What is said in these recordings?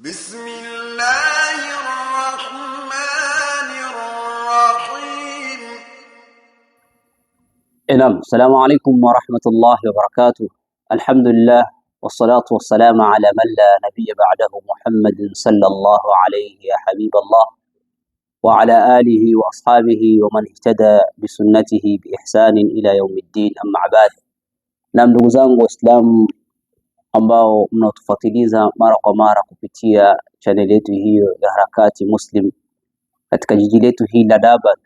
بسم الله الرحمن الرحيم. السلام عليكم ورحمة الله وبركاته. الحمد لله والصلاة والسلام على من لا نبي بعده محمد صلى الله عليه يا حبيب الله وعلى آله وأصحابه ومن اهتدى بسنته بإحسان إلى يوم الدين. أما بعد. Ndugu zangu Waislamu ambao mnatufuatiliza mara kwa mara kupitia channel yetu hiyo ya Harakati Muslim katika jiji letu hili la Durban.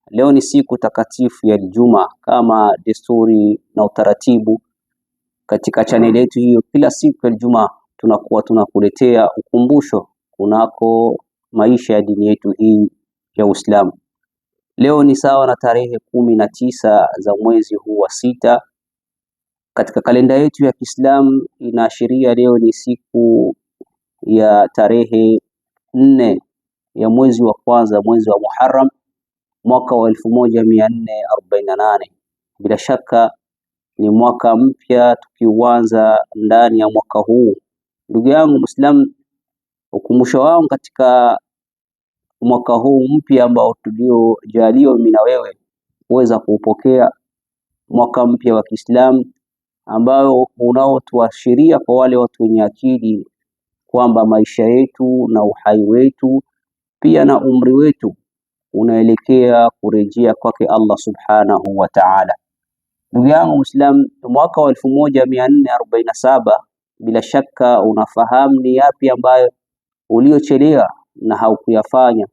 Leo ni siku takatifu ya Ijumaa. Kama desturi na utaratibu katika channel yetu hiyo, kila siku ya Ijumaa tunakuwa tunakuletea ukumbusho kunako maisha ya dini yetu hii ya Uislamu. Leo ni sawa na tarehe 19 za mwezi huu wa 6 katika kalenda yetu ya Kiislamu. Inaashiria leo ni siku ya tarehe 4 ya mwezi wa kwanza, mwezi wa Muharram, mwaka wa 1448. Bila shaka ni mwaka mpya tukiuanza ndani ya mwaka huu. Ndugu yangu Muislamu, ukumbusho wangu katika mwaka huu mpya ambao tuliojaliwa mimi na wewe kuweza kuupokea, mwaka mpya wa Kiislamu ambao unaotuashiria kwa wale watu wenye akili kwamba maisha yetu na uhai wetu pia na umri wetu unaelekea kurejea kwake Allah subhanahu wa ta'ala. Ndugu yangu Muislam, mwaka wa 1447 bila shaka unafahamu ni yapi ambayo uliochelewa na haukuyafanya,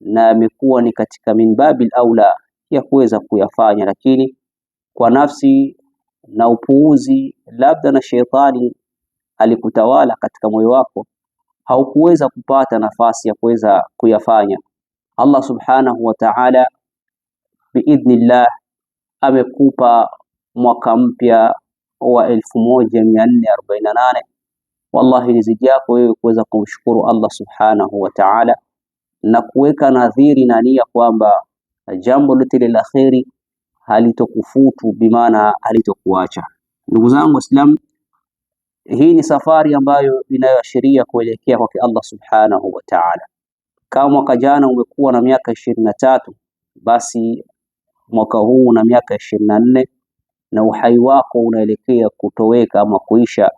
na yamekuwa ni katika minbabil aula ya kuweza kuyafanya, lakini kwa nafsi na upuuzi labda na sheitani alikutawala katika moyo wako, haukuweza kupata nafasi ya kuweza kuyafanya. Allah subhanahu wa ta'ala biidhnillah amekupa mwaka mpya wa 1448. Wallahi riziki yako wewe kuweza kumshukuru Allah subhanahu wa ta'ala na kuweka nadhiri na nia kwamba jambo lote la kheri halitokufutu, bimaana halitokuacha. Ndugu zangu Waislamu, hii ni safari ambayo inayoashiria kuelekea kwa Allah subhanahu wa ta'ala. Kama mwaka jana umekuwa na miaka 23, basi mwaka huu una miaka 24 na uhai wako unaelekea kutoweka ama kuisha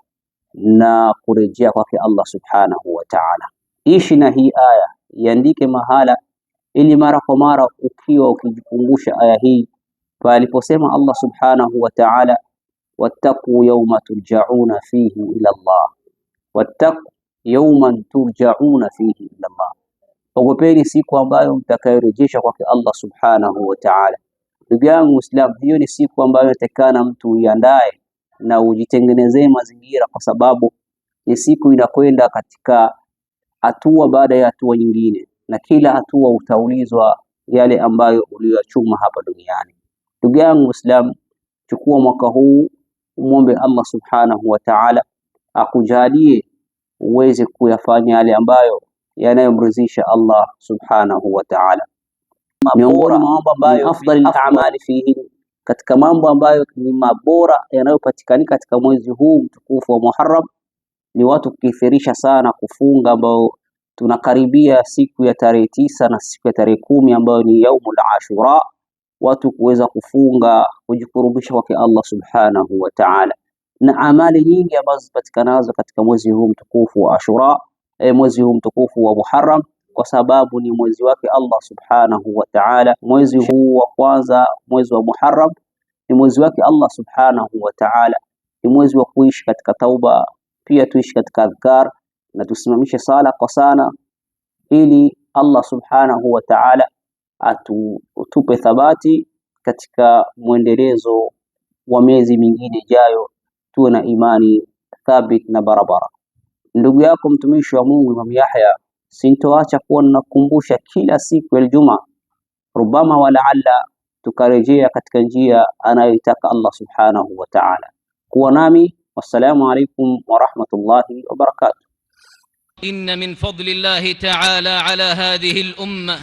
na kurejea kwake Allah subhanahu wa ta'ala. Ishi na hii aya, iandike mahala, ili mara kwa mara ukiwa ukijikumbusha aya hii paliposema Allah subhanahu wa ta'ala, wattaqu yawma turja'una fihi ila Allah, wattaqu yawman turja'una fihi ila Allah, ogopeni siku ambayo mtakayorejeshwa kwake Allah subhanahu wa ta'ala. Ndugu yangu Muislam, hiyo ni siku ambayo inatakana mtu uiandae na ujitengenezee mazingira, kwa sababu ni siku inakwenda katika hatua baada ya hatua nyingine, na kila hatua utaulizwa yale ambayo uliyochuma hapa duniani. Ndugu yangu Muislam, chukua mwaka huu umuombe Allah subhanahu wa ta'ala akujalie uweze kuyafanya yale ambayo yanayomridhisha Allah subhanahu wa ta'ala. Miongoni mwa mambo ambayo afdali al-a'mali fihi, katika mambo ambayo ni mabora yanayopatikana katika mwezi huu mtukufu wa Muharram, ni watu kukithirisha sana kufunga, ambao tunakaribia siku ya tarehe 9 na siku ya tarehe 10 ambayo ni yaumul Ashura. Watu kuweza kufunga kujikurubisha kwake Allah subhanahu wa ta'ala, na amali nyingi ambazo zipatikanazo katika mwezi huu mtukufu wa Ashura, mwezi huu mtukufu wa Muharram, kwa sababu ni mwezi wake Allah subhanahu wa ta'ala. Mwezi huu wa kwanza, mwezi wa Muharram, ni mwezi wake Allah subhanahu wa ta'ala, ni mwezi wa kuishi katika tauba, pia tuishi katika adhkar na tusimamishe sala kwa sana, ili Allah subhanahu wa ta'ala atupe thabati katika mwendelezo wa miezi mingine ijayo, tuwe na imani thabit na barabara. Ndugu yako mtumishi wa Mungu Imam Yahya, sintoacha kuwa nakumbusha kila siku ya Ijumaa, rubama wa laalla tukarejea katika njia anayoitaka Allah subhanahu wa ta'ala. Kuwa nami, wassalamu alaikum wa rahmatullahi wa barakatuh. إن من فضل الله تعالى على هذه الأمة